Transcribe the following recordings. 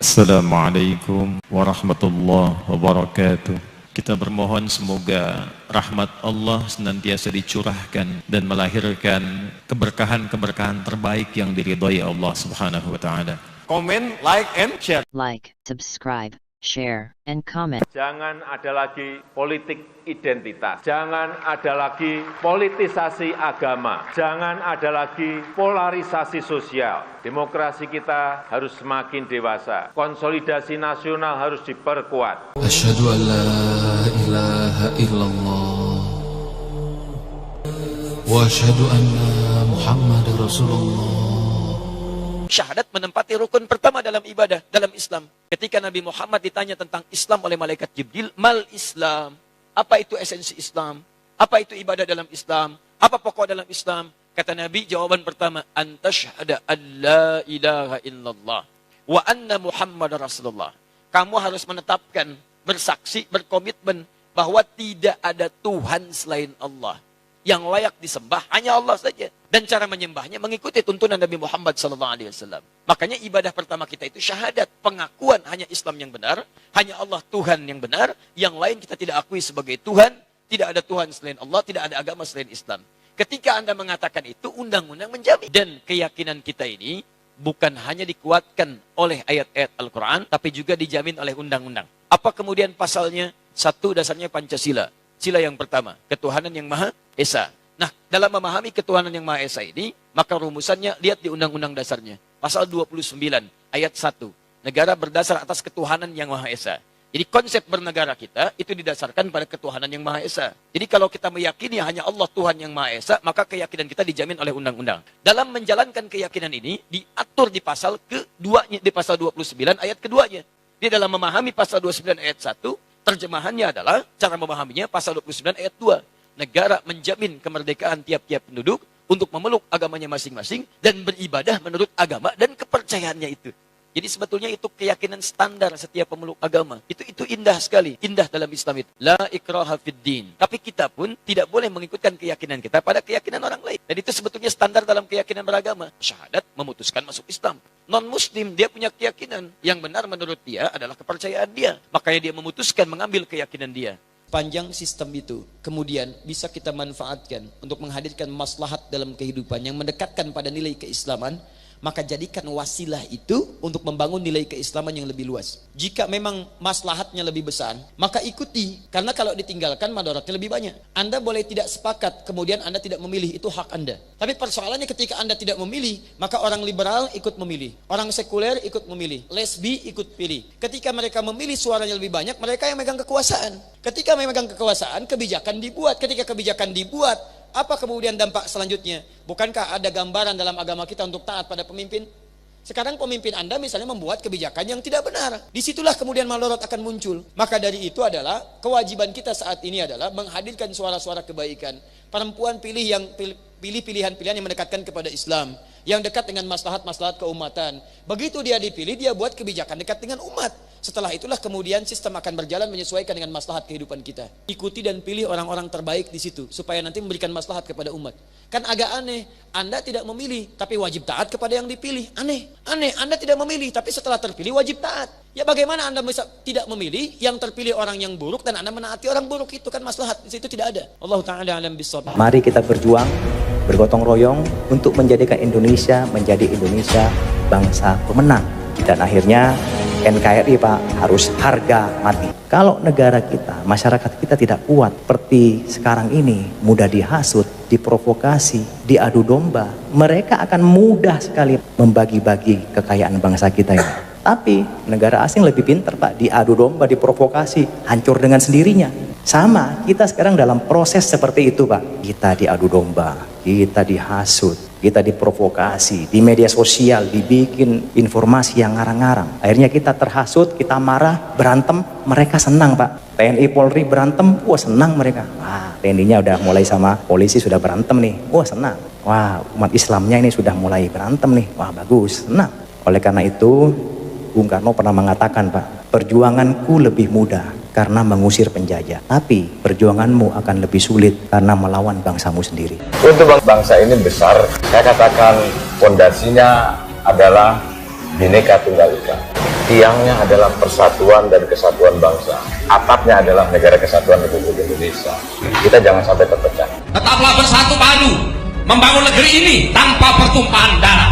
Assalamualaikum warahmatullahi wabarakatuh. Kita bermohon semoga rahmat Allah senantiasa dicurahkan dan melahirkan keberkahan-keberkahan terbaik yang diridhai Allah Subhanahu wa taala. Komen, like, and share. Like, subscribe, share, and comment. Jangan ada lagi politik identitas. Jangan ada lagi politisasi agama. Jangan ada lagi polarisasi sosial. Demokrasi kita harus semakin dewasa. Konsolidasi nasional harus diperkuat. Asyhadu an la ilaha illallah wa asyhadu anna Muhammadar Rasulullah. Syahadat menempati rukun pertama dalam ibadah, dalam Islam. Ketika Nabi Muhammad ditanya tentang Islam oleh malaikat Jibril, mal Islam? Apa itu esensi Islam? Apa itu ibadah dalam Islam? Apa pokok dalam Islam? Kata Nabi, jawaban pertama, antasyhada an la ilaha illallah wa anna Muhammadar Rasulullah. Kamu harus menetapkan, bersaksi, berkomitmen bahwa tidak ada Tuhan selain Allah. Yang layak disembah hanya Allah saja. Dan cara menyembahnya mengikuti tuntunan Nabi Muhammad SAW. Makanya ibadah pertama kita itu syahadat. Pengakuan hanya Islam yang benar. Hanya Allah Tuhan yang benar. Yang lain kita tidak akui sebagai Tuhan. Tidak ada Tuhan selain Allah. Tidak ada agama selain Islam. Ketika Anda mengatakan itu, undang-undang menjamin. Dan keyakinan kita ini bukan hanya dikuatkan oleh ayat-ayat Al-Quran. Tapi juga dijamin oleh undang-undang. Apa kemudian pasalnya? Satu, dasarnya Pancasila. Sila yang pertama, ketuhanan yang Maha Esa. Nah, dalam memahami ketuhanan yang Maha Esa ini, maka rumusannya lihat di Undang-Undang dasarnya. Pasal 29, ayat 1. Negara berdasar atas ketuhanan yang Maha Esa. Jadi konsep bernegara kita itu didasarkan pada ketuhanan yang Maha Esa. Jadi kalau kita meyakini hanya Allah Tuhan yang Maha Esa, maka keyakinan kita dijamin oleh undang-undang. Dalam menjalankan keyakinan ini, diatur di pasal keduanya, di pasal 29 ayat keduanya. Di dalam memahami pasal 29 ayat 1, terjemahannya adalah, cara memahaminya, pasal 29 ayat 2. Negara menjamin kemerdekaan tiap-tiap penduduk untuk memeluk agamanya masing-masing dan beribadah menurut agama dan kepercayaannya itu. Jadi sebetulnya itu keyakinan standar setiap pemeluk agama. Itu indah sekali. Indah dalam Islam itu. La ikraha fid din. Tapi kita pun tidak boleh mengikutkan keyakinan kita pada keyakinan orang lain. Dan itu sebetulnya standar dalam keyakinan beragama. Syahadat memutuskan masuk Islam. Non-Muslim, dia punya keyakinan. Yang benar menurut dia adalah kepercayaan dia. Makanya dia memutuskan mengambil keyakinan dia. Panjang sistem itu, kemudian bisa kita manfaatkan untuk menghadirkan maslahat dalam kehidupan yang mendekatkan pada nilai keislaman, maka jadikan wasilah itu untuk membangun nilai keislaman yang lebih luas. Jika memang maslahatnya lebih besar, maka ikuti. Karena kalau ditinggalkan, madaratnya lebih banyak. Anda boleh tidak sepakat, kemudian Anda tidak memilih, itu hak Anda. Tapi persoalannya ketika Anda tidak memilih, maka orang liberal ikut memilih. Orang sekuler ikut memilih. Lesbi ikut pilih. Ketika mereka memilih suaranya lebih banyak, mereka yang megang kekuasaan. Ketika memegang kekuasaan, kebijakan dibuat. Ketika kebijakan dibuat, apa kemudian dampak selanjutnya? Bukankah ada gambaran dalam agama kita untuk taat pada pemimpin? Sekarang pemimpin Anda misalnya membuat kebijakan yang tidak benar. Disitulah kemudian malorot akan muncul. Maka dari itu adalah kewajiban kita saat ini adalah menghadirkan suara-suara kebaikan. Perempuan pilih pilihan-pilihan yang mendekatkan kepada Islam, yang dekat dengan maslahat-maslahat keumatan. Begitu dia dipilih, dia buat kebijakan dekat dengan umat. Setelah itulah kemudian sistem akan berjalan menyesuaikan dengan maslahat kehidupan kita. Ikuti dan pilih orang-orang terbaik di situ supaya nanti memberikan maslahat kepada umat. Kan agak aneh, Anda tidak memilih tapi wajib taat kepada yang dipilih. Aneh, Anda tidak memilih tapi setelah terpilih wajib taat. Ya bagaimana Anda bisa tidak memilih yang terpilih orang yang buruk dan Anda menaati orang buruk? Itu kan maslahat, di situ tidak ada. Allah taala alam bisawab. Mari kita berjuang, bergotong royong untuk menjadikan Indonesia menjadi Indonesia bangsa pemenang. Dan akhirnya NKRI Pak harus harga mati. Kalau negara kita, masyarakat kita tidak kuat seperti sekarang ini, mudah dihasut, diprovokasi, diadu domba, mereka akan mudah sekali membagi-bagi kekayaan bangsa kita ini. Tapi negara asing lebih pintar Pak, diadu domba, diprovokasi, hancur dengan sendirinya. Sama, kita sekarang dalam proses seperti itu Pak. Kita diadu domba, kita dihasut, kita diprovokasi, di media sosial dibikin informasi yang ngarang-ngarang. Akhirnya kita terhasut, kita marah, berantem, mereka senang Pak. TNI Polri berantem, wah senang mereka. Wah, TNI-nya udah mulai sama polisi sudah berantem nih, wah senang. Wah, umat Islamnya ini sudah mulai berantem nih, wah bagus, senang. Oleh karena itu, Bung Karno pernah mengatakan Pak, perjuanganku lebih mudah karena mengusir penjajah, tapi perjuanganmu akan lebih sulit karena melawan bangsamu sendiri. Untuk bangsa ini besar, saya katakan fondasinya adalah Bhinneka Tunggal Ika. Tiangnya adalah persatuan dan kesatuan bangsa. Atapnya adalah Negara Kesatuan Republik Indonesia. Kita jangan sampai terpecah. Tetaplah bersatu padu membangun negeri ini tanpa pertumpahan darah.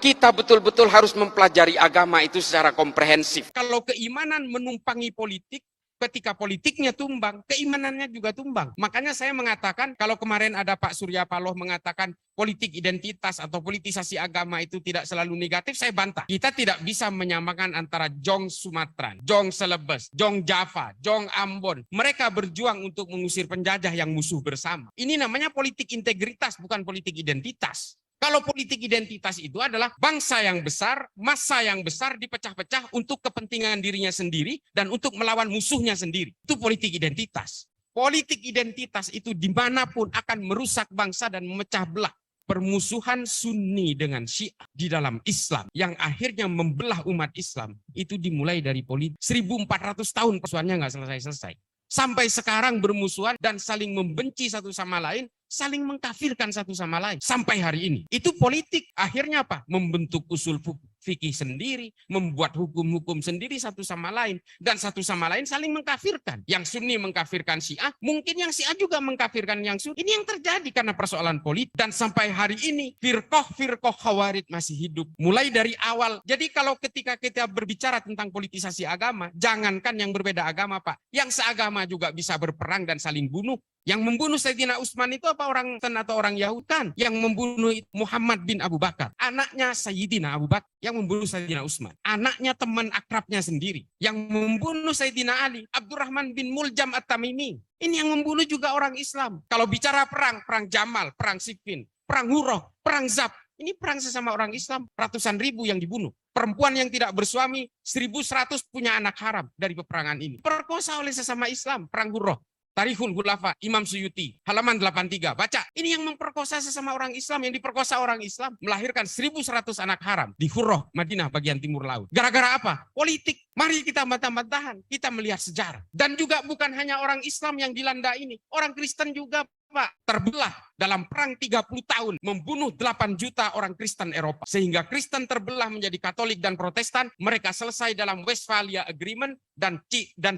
Kita betul-betul harus mempelajari agama itu secara komprehensif. Kalau keimanan menumpangi politik, ketika politiknya tumbang, keimanannya juga tumbang. Makanya saya mengatakan, kalau kemarin ada Pak Surya Paloh mengatakan politik identitas atau politisasi agama itu tidak selalu negatif, saya bantah. Kita tidak bisa menyamakan antara Jong Sumatera, Jong Celebes, Jong Java, Jong Ambon. Mereka berjuang untuk mengusir penjajah yang musuh bersama. Ini namanya politik integritas, bukan politik identitas. Kalau politik identitas itu adalah bangsa yang besar, massa yang besar dipecah-pecah untuk kepentingan dirinya sendiri dan untuk melawan musuhnya sendiri. Itu politik identitas. Politik identitas itu dimanapun akan merusak bangsa dan memecah belah. Permusuhan Sunni dengan Syiah di dalam Islam yang akhirnya membelah umat Islam itu dimulai dari politik. 1400 tahun permusuhannya nggak selesai-selesai. Sampai sekarang bermusuhan dan saling membenci satu sama lain, saling mengkafirkan satu sama lain. Sampai hari ini. Itu politik. Akhirnya apa? Membentuk usul fikih sendiri, membuat hukum-hukum sendiri satu sama lain. Dan satu sama lain saling mengkafirkan. Yang Sunni mengkafirkan Syiah, mungkin yang Syiah juga mengkafirkan yang Sunni. Ini yang terjadi karena persoalan politik. Dan sampai hari ini, firqah khawarij masih hidup. Mulai dari awal. Jadi kalau ketika kita berbicara tentang politisasi agama, jangankan yang berbeda agama, Pak. Yang seagama juga bisa berperang dan saling bunuh. Yang membunuh Sayyidina Utsman itu apa orang Kristen atau orang Yahudi? Kan yang membunuh Muhammad bin Abu Bakar, anaknya Sayyidina Abu Bakar yang membunuh Sayyidina Utsman, anaknya teman akrabnya sendiri yang membunuh Sayyidina Ali, Abdurrahman bin Muljam At-Tamimi. Ini yang membunuh juga orang Islam. Kalau bicara perang, perang Jamal, perang Siffin, perang Hurrah, perang Zab, ini perang sesama orang Islam, ratusan ribu yang dibunuh. Perempuan yang tidak bersuami, 1.100 punya anak haram dari peperangan ini. Perkosa oleh sesama Islam, perang Hurrah. Tarikhul Khulafa, Imam Suyuti, halaman 83. Baca, ini yang memperkosa sesama orang Islam, yang diperkosa orang Islam, melahirkan 1.100 anak haram di Hurrah, Madinah, bagian timur laut. Gara-gara apa? Politik. Mari kita bantah-bantahan, kita melihat sejarah. Dan juga bukan hanya orang Islam yang dilanda ini, orang Kristen juga, Pak, terbelah dalam perang 30 tahun, membunuh 8 juta orang Kristen Eropa. Sehingga Kristen terbelah menjadi Katolik dan Protestan, mereka selesai dalam Westphalia Agreement dan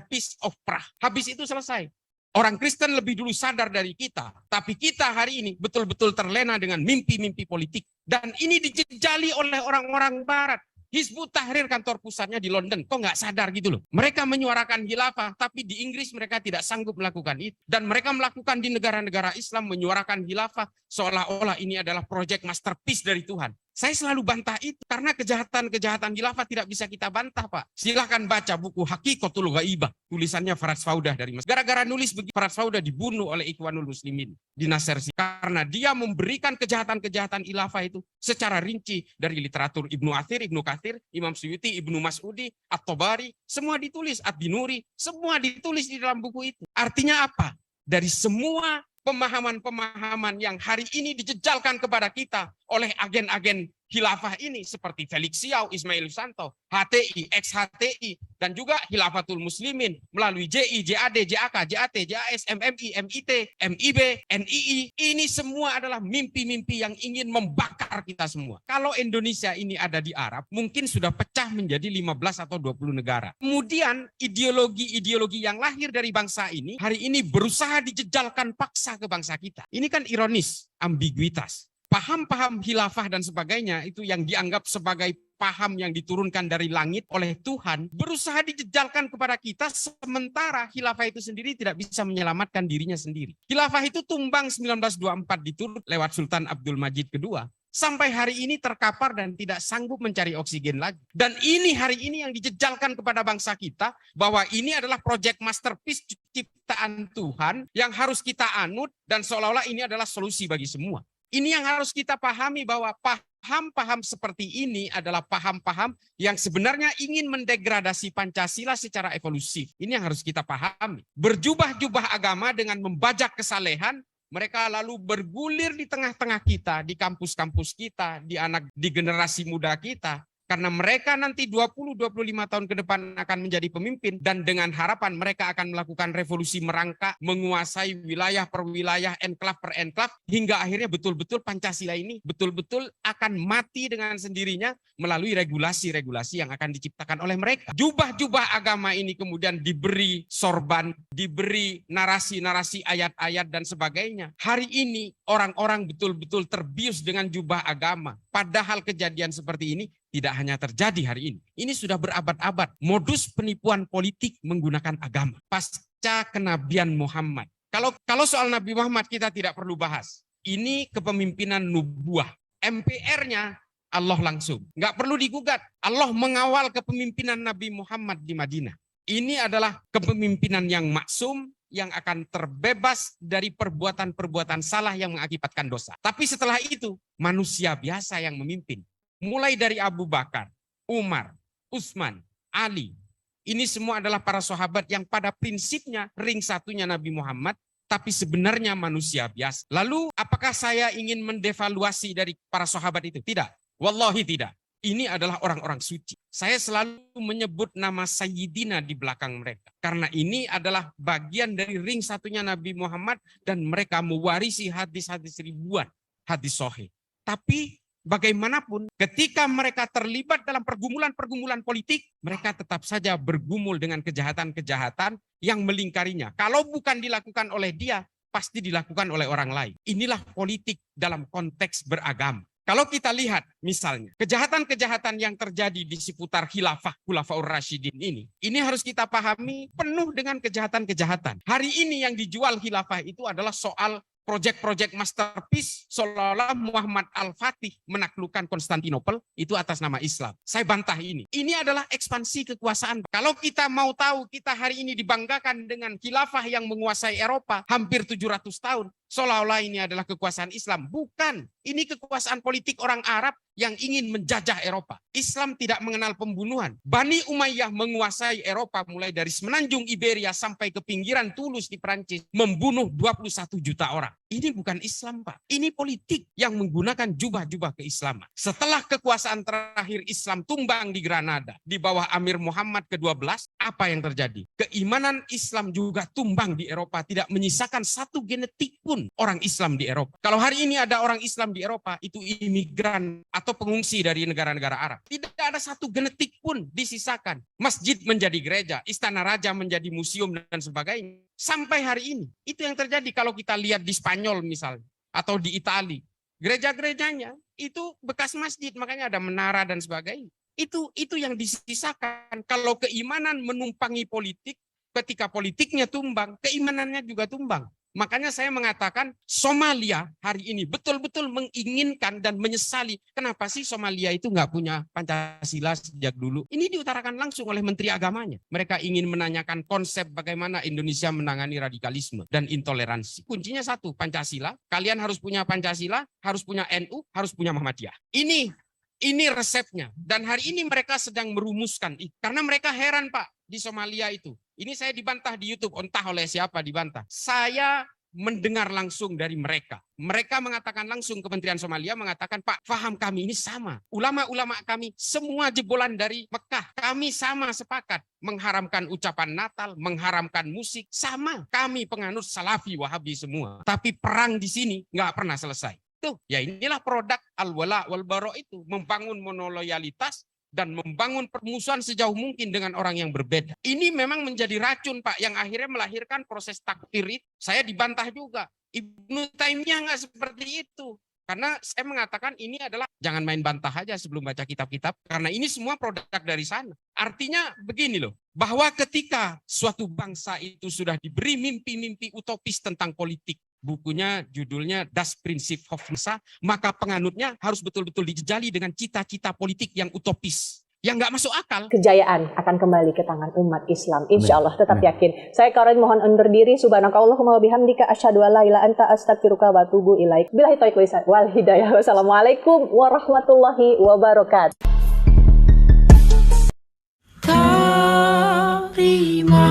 Peace of Prague. Habis itu selesai. Orang Kristen lebih dulu sadar dari kita, tapi kita hari ini betul-betul terlena dengan mimpi-mimpi politik. Dan ini dijejali oleh orang-orang Barat. Hizbut Tahrir kantor pusatnya di London, kok nggak sadar gitu loh. Mereka menyuarakan khilafah, tapi di Inggris mereka tidak sanggup melakukan itu. Dan mereka melakukan di negara-negara Islam menyuarakan khilafah, seolah-olah ini adalah proyek masterpiece dari Tuhan. Saya selalu bantah itu, karena kejahatan-kejahatan khilafah tidak bisa kita bantah, Pak. Silahkan baca buku Haqiqatul Ghaibah, tulisannya Faraj Faudah dari Mesir. Gara-gara nulis begitu, Faraj Faudah dibunuh oleh Ikhwanul Muslimin di Nasir, karena dia memberikan kejahatan-kejahatan khilafah itu secara rinci dari literatur Ibnu Katsir, Imam Suyuti, Ibnu Mas'udi, At-Tabari, semua ditulis, Ad-Dinuri, semua ditulis di dalam buku itu. Artinya apa? Dari semua pemahaman-pemahaman yang hari ini dijejalkan kepada kita oleh agen-agen khilafah ini seperti Felix Xiao, Ismail Santo, HTI, ex-HTI, dan juga Khilafatul Muslimin melalui JI, JAD, JAK, JAT, JAS, MMI, MIT, MIB, NII. Ini semua adalah mimpi-mimpi yang ingin membakar kita semua. Kalau Indonesia ini ada di Arab, mungkin sudah pecah menjadi 15 atau 20 negara. Kemudian ideologi-ideologi yang lahir dari bangsa ini, hari ini berusaha dijejalkan paksa ke bangsa kita. Ini kan ironis, ambiguitas. Paham-paham khilafah dan sebagainya itu yang dianggap sebagai paham yang diturunkan dari langit oleh Tuhan berusaha dijejalkan kepada kita, sementara khilafah itu sendiri tidak bisa menyelamatkan dirinya sendiri. Khilafah itu tumbang 1924 diturut lewat Sultan Abdul Majid II. Sampai hari ini terkapar dan tidak sanggup mencari oksigen lagi. Dan ini hari ini yang dijejalkan kepada bangsa kita, bahwa ini adalah proyek masterpiece ciptaan Tuhan yang harus kita anut dan seolah-olah ini adalah solusi bagi semua. Ini yang harus kita pahami, bahwa paham-paham seperti ini adalah paham-paham yang sebenarnya ingin mendegradasi Pancasila secara evolusif. Ini yang harus kita pahami. Berjubah-jubah agama dengan membajak kesalehan, mereka lalu bergulir di tengah-tengah kita, di kampus-kampus kita, di generasi muda kita. Karena mereka nanti 20-25 tahun ke depan akan menjadi pemimpin dan dengan harapan mereka akan melakukan revolusi merangkak, menguasai wilayah per wilayah, enklave per enklave, hingga akhirnya betul-betul Pancasila ini betul-betul akan mati dengan sendirinya melalui regulasi-regulasi yang akan diciptakan oleh mereka. Jubah-jubah agama ini kemudian diberi sorban, diberi narasi-narasi ayat-ayat dan sebagainya. Hari ini orang-orang betul-betul terbius dengan jubah agama. Padahal kejadian seperti ini tidak hanya terjadi hari ini. Ini sudah berabad-abad. Modus penipuan politik menggunakan agama. Pasca kenabian Muhammad. Kalau soal Nabi Muhammad kita tidak perlu bahas. Ini kepemimpinan nubuah. MPR-nya Allah langsung. Nggak perlu digugat. Allah mengawal kepemimpinan Nabi Muhammad di Madinah. Ini adalah kepemimpinan yang maksum, yang akan terbebas dari perbuatan-perbuatan salah yang mengakibatkan dosa. Tapi setelah itu, manusia biasa yang memimpin. Mulai dari Abu Bakar, Umar, Utsman, Ali. Ini semua adalah para sahabat yang pada prinsipnya ring satunya Nabi Muhammad, tapi sebenarnya manusia biasa. Lalu apakah saya ingin mendevaluasi dari para sahabat itu? Tidak. Wallahi tidak. Ini adalah orang-orang suci. Saya selalu menyebut nama Sayyidina di belakang mereka. Karena ini adalah bagian dari ring satunya Nabi Muhammad dan mereka mewarisi hadis-hadis ribuan hadis sahih. Tapi bagaimanapun, ketika mereka terlibat dalam pergumulan-pergumulan politik, mereka tetap saja bergumul dengan kejahatan-kejahatan yang melingkarinya. Kalau bukan dilakukan oleh dia, pasti dilakukan oleh orang lain. Inilah politik dalam konteks beragama. Kalau kita lihat misalnya, kejahatan-kejahatan yang terjadi di seputar khilafah, Khulafaur Rasyidin ini harus kita pahami penuh dengan kejahatan-kejahatan. Hari ini yang dijual khilafah itu adalah soal proyek-proyek masterpiece seolah-olah Muhammad Al-Fatih menaklukkan Konstantinopel itu atas nama Islam. Saya bantah ini. Ini adalah ekspansi kekuasaan. Kalau kita mau tahu kita hari ini dibanggakan dengan khilafah yang menguasai Eropa hampir 700 tahun. Seolah-olah ini adalah kekuasaan Islam. Bukan. Ini kekuasaan politik orang Arab yang ingin menjajah Eropa. Islam tidak mengenal pembunuhan. Bani Umayyah menguasai Eropa mulai dari semenanjung Iberia sampai ke pinggiran Toulouse di Prancis. Membunuh 21 juta orang. Ini bukan Islam, Pak. Ini politik yang menggunakan jubah-jubah keislaman. Setelah kekuasaan terakhir Islam tumbang di Granada di bawah Amir Muhammad ke-12, apa yang terjadi? Keimanan Islam juga tumbang di Eropa, tidak menyisakan satu genetik pun orang Islam di Eropa. Kalau hari ini ada orang Islam di Eropa, itu imigran atau pengungsi dari negara-negara Arab. Tidak ada satu genetik pun disisakan. Masjid menjadi gereja, istana raja menjadi museum dan sebagainya. Sampai hari ini, itu yang terjadi kalau kita lihat di Spanyol misalnya, atau di Itali. Gereja-gerejanya itu bekas masjid, makanya ada menara dan sebagainya. Itu yang disisakan. Kalau keimanan menumpangi politik, ketika politiknya tumbang, keimanannya juga tumbang. Makanya saya mengatakan Somalia hari ini betul-betul menginginkan dan menyesali. Kenapa sih Somalia itu nggak punya Pancasila sejak dulu? Ini diutarakan langsung oleh Menteri Agamanya. Mereka ingin menanyakan konsep bagaimana Indonesia menangani radikalisme dan intoleransi. Kuncinya satu, Pancasila. Kalian harus punya Pancasila, harus punya NU, harus punya Muhammadiyah. Ini resepnya. Dan hari ini mereka sedang merumuskan. Karena mereka heran, Pak, di Somalia itu. Ini saya dibantah di YouTube, entah oleh siapa dibantah. Saya mendengar langsung dari mereka. Mereka mengatakan langsung, Kementerian Somalia mengatakan, Pak, faham kami ini sama. Ulama-ulama kami semua jebolan dari Mekah. Kami sama sepakat mengharamkan ucapan Natal, mengharamkan musik. Sama, kami penganut Salafi Wahabi semua. Tapi perang di sini nggak pernah selesai. Tuh, ya inilah produk al-wala wal-bara itu. Membangun monoloyalitas dan membangun permusuhan sejauh mungkin dengan orang yang berbeda. Ini memang menjadi racun, Pak, yang akhirnya melahirkan proses takfir itu. Saya dibantah juga. Ibnu Taimiyah nggak seperti itu. Karena saya mengatakan ini adalah, jangan main bantah aja sebelum baca kitab-kitab, karena ini semua produk dari sana. Artinya begini loh, bahwa ketika suatu bangsa itu sudah diberi mimpi-mimpi utopis tentang politik, bukunya judulnya Das Prinzip Hoffnung, maka penganutnya harus betul-betul dijejali dengan cita-cita politik yang utopis, yang nggak masuk akal. Kejayaan akan kembali ke tangan umat Islam, insya Allah, tetap yakin. Saya Karin mohon undur diri. Subhanakallahumma wa bihamdika asyhadu an la ilaha illa anta astaghfiruka wa atubu ilaik. Billahi taufiq wal hidayah. Wassalamualaikum warahmatullahi wabarakatuh. Terima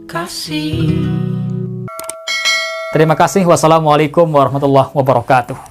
kasih. Terima kasih. Wassalamualaikum warahmatullahi wabarakatuh.